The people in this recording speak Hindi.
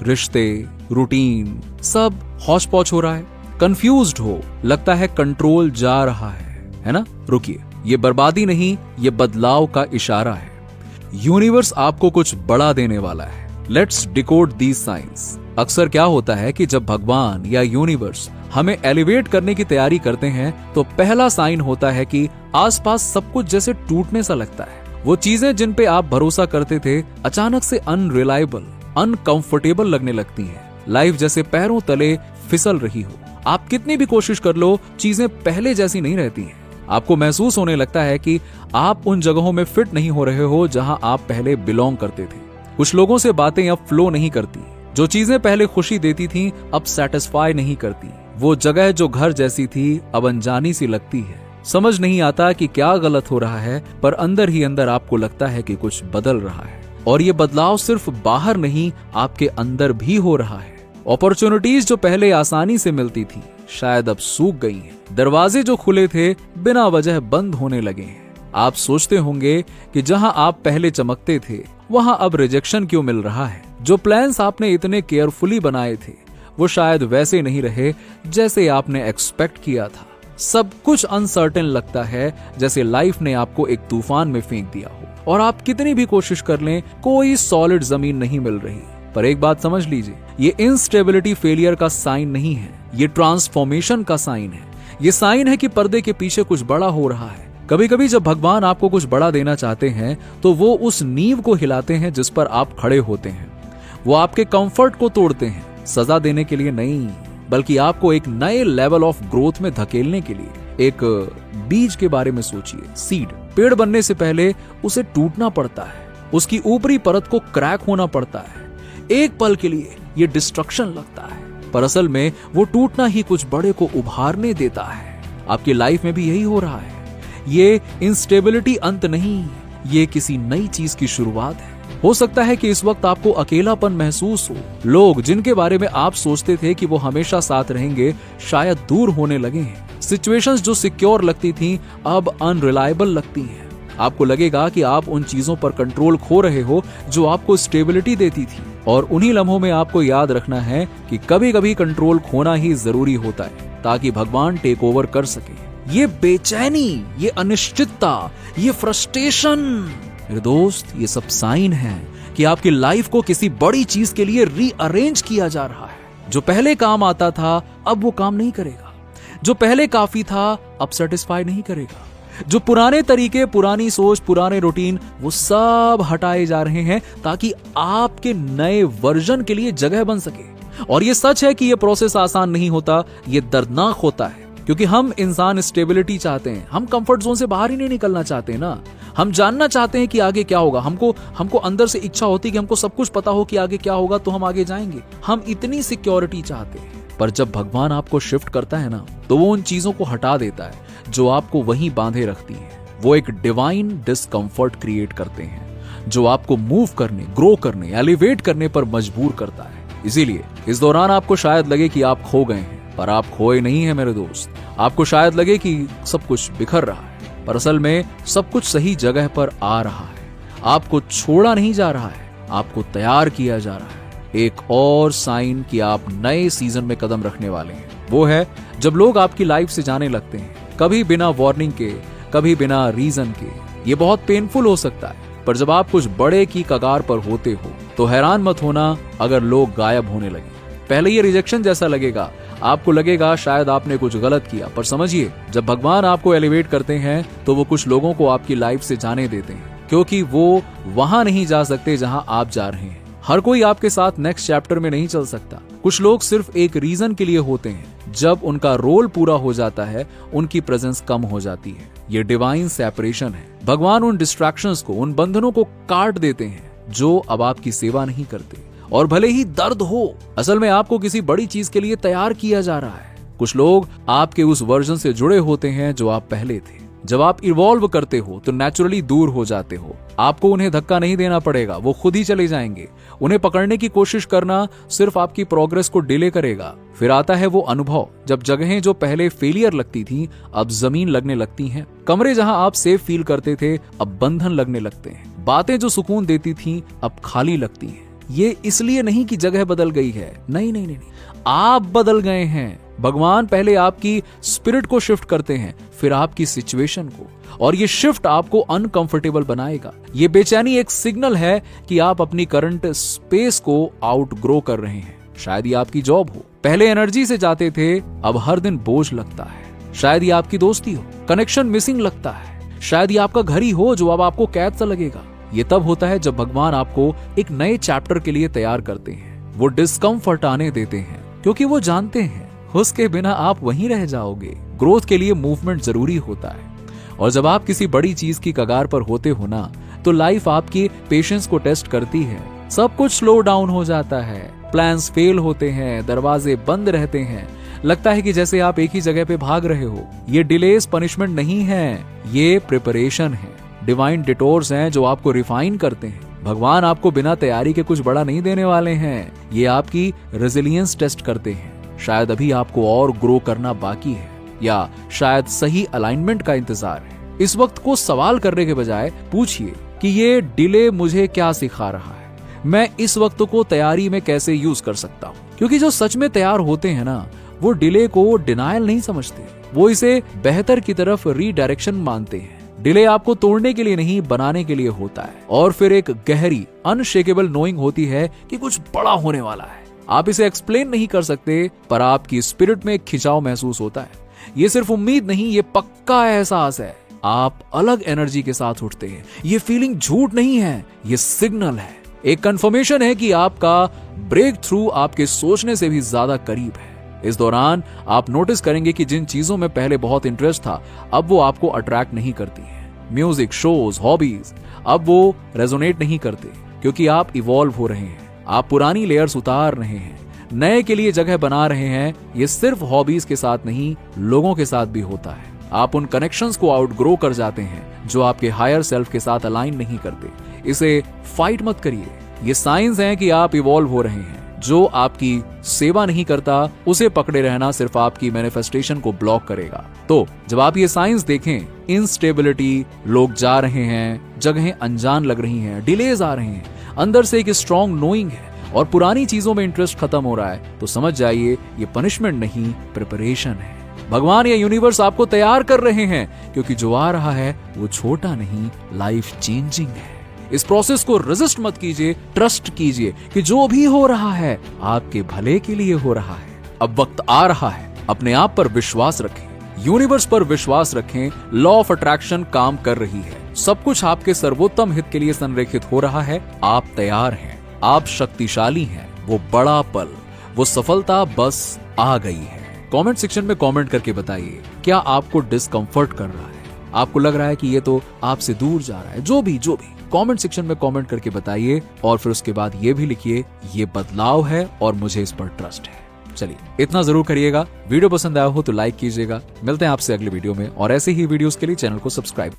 रिश्ते, रूटीन सब हौच पौच हो रहा है, कंफ्यूज्ड हो, लगता है कंट्रोल जा रहा है ना? रुकिए, ये बर्बादी नहीं, ये बदलाव का इशारा है। यूनिवर्स आपको कुछ बड़ा देने वाला है। Let's decode these signs. अक्सर क्या होता है कि जब भगवान या यूनिवर्स हमें एलिवेट करने की तैयारी करते हैं तो पहला साइन होता है कि आसपास सब कुछ जैसे टूटने सा लगता है। वो चीजें जिन पे आप भरोसा करते थे अचानक से अनरिलायबल, अनकंफर्टेबल लगने लगती हैं। लाइफ जैसे पैरों तले फिसल रही हो। आप कितनी भी कोशिश कर लो, चीजें पहले जैसी नहीं रहती हैं। आपको महसूस होने लगता है कि आप उन जगहों में फिट नहीं हो रहे हो जहां आप पहले बिलोंग करते थे। कुछ लोगों से बातें अब फ्लो नहीं करती। जो चीजें पहले खुशी देती थी अब सेटिस्फाई नहीं करती। वो जगह जो घर जैसी थी अब अनजानी सी लगती है। समझ नहीं आता कि क्या गलत हो रहा है, पर अंदर ही अंदर आपको लगता है कि कुछ बदल रहा है। और ये बदलाव सिर्फ बाहर नहीं, आपके अंदर भी हो रहा है। अपॉर्चुनिटीज जो पहले आसानी से मिलती थी शायद अब सूख गई हैं। दरवाजे जो खुले थे बिना वजह बंद होने लगे हैं। आप सोचते होंगे कि जहां आप पहले चमकते थे वहां अब रिजेक्शन क्यों मिल रहा है। जो प्लान्स आपने इतने केयरफुली बनाए थे वो शायद वैसे नहीं रहे जैसे आपने एक्सपेक्ट किया था। सब कुछ अनसर्टेन लगता है, जैसे लाइफ ने आपको एक तूफान में फेंक दिया हो और आप कितनी भी कोशिश कर लें कोई सॉलिड जमीन नहीं मिल रही। पर एक बात समझ लीजिए, ये इंस्टेबिलिटी फेलियर का साइन नहीं है, ये ट्रांसफॉर्मेशन का साइन है। ये साइन है कि पर्दे के पीछे कुछ बड़ा हो रहा है। कभी कभी जब भगवान आपको कुछ बड़ा देना चाहते हैं तो वो उस नींव को हिलाते हैं जिस पर आप खड़े होते हैं। वो आपके कंफर्ट को तोड़ते हैं, सजा देने के लिए नहीं, बल्कि आपको एक नए लेवल ऑफ ग्रोथ में धकेलने के लिए। एक बीज के बारे में सोचिए। सीड पेड़ बनने से पहले उसे टूटना पड़ता है, उसकी ऊपरी परत को क्रैक होना पड़ता है। एक पल के लिए ये डिस्ट्रक्शन लगता है, पर असल में वो टूटना ही कुछ बड़े को उभारने देता है। आपकी लाइफ में भी यही हो रहा है। ये इंस्टेबिलिटी अंत नहीं, ये किसी नई चीज की शुरुआत है। हो सकता है कि इस वक्त आपको अकेलापन महसूस हो। लोग जिनके बारे में आप सोचते थे कि वो हमेशा साथ रहेंगे शायद दूर होने लगे हैं। सिचुएशंस जो सिक्योर लगती थी अब अनरिलायबल लगती हैं। आपको लगेगा कि आप उन चीजों पर कंट्रोल खो रहे हो जो आपको स्टेबिलिटी देती थी। और उन्हीं लम्हों में आपको याद रखना है कि कभी कभी कंट्रोल खोना ही जरूरी होता है ताकि भगवान टेक ओवर कर सके। ये बेचैनी, ये अनिश्चितता, ये फ्रस्ट्रेशन, मेरे दोस्त, ये सब साइन है कि आपकी लाइफ को किसी बड़ी चीज के लिए रीअरेंज किया जा रहा है। जो पहले काम आता था अब वो काम नहीं करेगा। जो पहले काफी था अब सेटिस्फाई नहीं करेगा। जो पुराने तरीके, पुरानी सोच, पुराने रूटीन, वो सब हटाए जा रहे हैं ताकि आपके नए वर्जन के लिए जगह बन सके। और ये सच है कि ये प्रोसेस आसान नहीं होता, ये दर्दनाक होता है, क्योंकि हम इंसान स्टेबिलिटी चाहते हैं। हम कंफर्ट जोन से बाहर ही नहीं निकलना चाहते ना। हम जानना चाहते हैं कि आगे क्या होगा। हमको अंदर से इच्छा होती है कि हमको सब कुछ पता हो कि आगे क्या होगा तो हम आगे जाएंगे। हम इतनी सिक्योरिटी चाहते हैं। पर जब भगवान आपको शिफ्ट करता है ना तो वो उन चीजों को हटा देता है जो आपको वहीं बांधे रखती हैं। वो एक डिवाइन डिस्कंफर्ट क्रिएट करते हैं जो आपको मूव करने, ग्रो करने, एलिवेट करने पर मजबूर करता है। इसीलिए इस दौरान आपको शायद लगे कि आप खो गए हैं, पर आप खोए नहीं हैं मेरे दोस्त। आपको शायद लगे कि सब कुछ बिखर रहा है, पर असल में सब कुछ सही जगह पर आ रहा है। आपको छोड़ा नहीं जा रहा है, आपको तैयार किया जा रहा है। एक और साइन कि आप नए सीजन में कदम रखने वाले हैं वो है जब लोग आपकी लाइफ से जाने लगते हैं, कभी बिना वार्निंग के, कभी बिना रीजन के। ये बहुत पेनफुल हो सकता है, पर जब आप कुछ बड़े की कगार पर होते हो तो हैरान मत होना अगर लोग गायब होने लगे। पहले ये रिजेक्शन जैसा लगेगा, आपको लगेगा शायद आपने कुछ गलत किया, पर समझिए जब भगवान आपको एलिवेट करते हैं तो वो कुछ लोगों को आपकी लाइफ से जाने देते हैं, क्योंकि वो वहां नहीं जा सकते जहां आप जा रहे हैं। हर कोई आपके साथ नेक्स्ट चैप्टर में नहीं चल सकता। कुछ लोग सिर्फ एक रीजन के लिए होते हैं। जब उनका रोल पूरा हो जाता है उनकी प्रेजेंस कम हो जाती है। ये डिवाइन सेपरेशन है। भगवान उन डिस्ट्रैक्शंस को, उन बंधनों को काट देते हैं जो अब आपकी सेवा नहीं करते। और भले ही दर्द हो, असल में आपको किसी बड़ी चीज के लिए तैयार किया जा रहा है। कुछ लोग आपके उस वर्जन से जुड़े होते हैं जो आप पहले थे। जब आप इवॉल्व करते हो तो नेचुरली दूर हो जाते हो। आपको उन्हें धक्का नहीं देना पड़ेगा, वो खुद ही चले जाएंगे। उन्हें पकड़ने की कोशिश करना सिर्फ आपकी प्रोग्रेस को डिले करेगा। फिर आता है वो अनुभव, जब जगहें जो पहले फेलियर लगती थी अब जमीन लगने लगती हैं। कमरे जहां आप सेफ फील करते थे अब बंधन लगने लगते हैं। बातें जो सुकून देती थी अब खाली लगती हैं। ये इसलिए नहीं कि जगह बदल गई है, नहीं नहीं नहीं, आप बदल गए हैं। भगवान पहले आपकी स्पिरिट को शिफ्ट करते हैं, फिर आपकी सिचुएशन को, और ये शिफ्ट आपको अनकंफर्टेबल बनाएगा। ये बेचैनी एक सिग्नल है कि आप अपनी करंट स्पेस को आउटग्रो कर रहे हैं। शायद ये आपकी जॉब हो, पहले एनर्जी से जाते थे, अब हर दिन बोझ लगता है। शायद ये आपकी दोस्ती हो, कनेक्शन मिसिंग लगता है। शायद ये आपका घर ही हो जो अब आपको कैद सा लगेगा। ये तब होता है जब भगवान आपको एक नए चैप्टर के लिए तैयार करते हैं। वो डिस्कम्फर्ट आने देते हैं क्योंकि वो जानते हैं उसके बिना आप वहीं रह जाओगे। ग्रोथ के लिए मूवमेंट जरूरी होता है, और जब आप किसी बड़ी चीज की कगार पर होते हो ना, तो लाइफ आपकी पेशेंस को टेस्ट करती है। सब कुछ स्लो डाउन हो जाता है, प्लान्स फेल होते हैं, दरवाजे बंद रहते हैं, लगता है कि जैसे आप एक ही जगह पे भाग रहे हो। ये डिलेस पनिशमेंट नहीं है, ये प्रिपरेशन है, डिवाइन डिटोर्स हैं जो आपको रिफाइन करते हैं। भगवान आपको बिना तैयारी के कुछ बड़ा नहीं देने वाले हैं, ये आपकी रेजिलियंस टेस्ट करते हैं। शायद अभी आपको और ग्रो करना बाकी है, या शायद सही अलाइनमेंट का इंतजार है। इस वक्त को सवाल करने के बजाय पूछिए कि ये डिले मुझे क्या सिखा रहा है, मैं इस वक्त को तैयारी में कैसे यूज कर सकता हूँ। क्योंकि जो सच में तैयार होते हैं ना, वो डिले को डिनायल नहीं समझते, वो इसे बेहतर की तरफ रीडायरेक्शन मानते हैं। डिले आपको तोड़ने के लिए नहीं, बनाने के लिए होता है। और फिर एक गहरी अनशेकेबल नोइंग होती है कि कुछ बड़ा होने वाला है। आप इसे एक्सप्लेन नहीं कर सकते, पर आपकी स्पिरिट में एक खिंचाव महसूस होता है। ये सिर्फ उम्मीद नहीं, ये पक्का एहसास है। आप अलग एनर्जी के साथ उठते हैं। ये फीलिंग झूठ नहीं है, ये सिग्नल है, एक कंफर्मेशन है कि आपका ब्रेक थ्रू आपके सोचने से भी ज्यादा करीब है। इस दौरान आप नोटिस करेंगे कि जिन चीजों में पहले बहुत इंटरेस्ट था, अब वो आपको अट्रैक्ट नहीं करती हैं। म्यूजिक, शोज, हॉबीज, अब वो रेजोनेट नहीं करते, क्योंकि आप इवॉल्व हो रहे हैं। आप पुरानी लेयर्स उतार रहे हैं, नए के लिए जगह बना रहे हैं। ये सिर्फ हॉबीज के साथ नहीं, लोगों के साथ भी होता है। आप उन कनेक्शंस को आउटग्रो कर जाते हैं जो आपके हायर सेल्फ के साथ अलाइन नहीं करते। इसे फाइट मत करिए, ये साइंस है कि आप इवॉल्व हो रहे हैं। जो आपकी सेवा नहीं करता, उसे पकड़े रहना सिर्फ आपकी मैनिफेस्टेशन को ब्लॉक करेगा। तो जब आप ये साइंस देखें, इंस्टेबिलिटी, लोग जा रहे हैं, जगहें अनजान लग रही हैं, डिलेज आ रहे हैं, अंदर से एक स्ट्रॉन्ग नोइंग है, और पुरानी चीजों में इंटरेस्ट खत्म हो रहा है, तो समझ जाइए ये पनिशमेंट नहीं, प्रिपरेशन है। भगवान या यूनिवर्स आपको तैयार कर रहे हैं, क्योंकि जो आ रहा है वो छोटा नहीं, लाइफ चेंजिंग है। इस प्रोसेस को रेजिस्ट मत कीजिए, ट्रस्ट कीजिए कि जो भी हो रहा है आपके भले के लिए हो रहा है। अब वक्त आ रहा है, अपने आप पर विश्वास रखें, यूनिवर्स पर विश्वास रखें। लॉ ऑफ अट्रैक्शन काम कर रही है, सब कुछ आपके सर्वोत्तम हित के लिए संरेखित हो रहा है। आप तैयार हैं, आप शक्तिशाली हैं। वो बड़ा पल, वो सफलता बस आ गई है। कमेंट सेक्शन में कमेंट करके बताइए, क्या आपको डिस्कंफर्ट कर रहा है, आपको लग रहा है कि ये तो आपसे दूर जा रहा है। जो भी कमेंट सेक्शन में कमेंट करके बताइए, और फिर उसके बाद ये भी लिखिए, ये बदलाव है और मुझे इस पर ट्रस्ट है। चलिए, इतना जरूर करिएगा। वीडियो पसंद आया हो तो लाइक कीजिएगा। मिलते हैं आपसे अगले वीडियो में, और ऐसे ही वीडियोस के लिए चैनल को सब्सक्राइब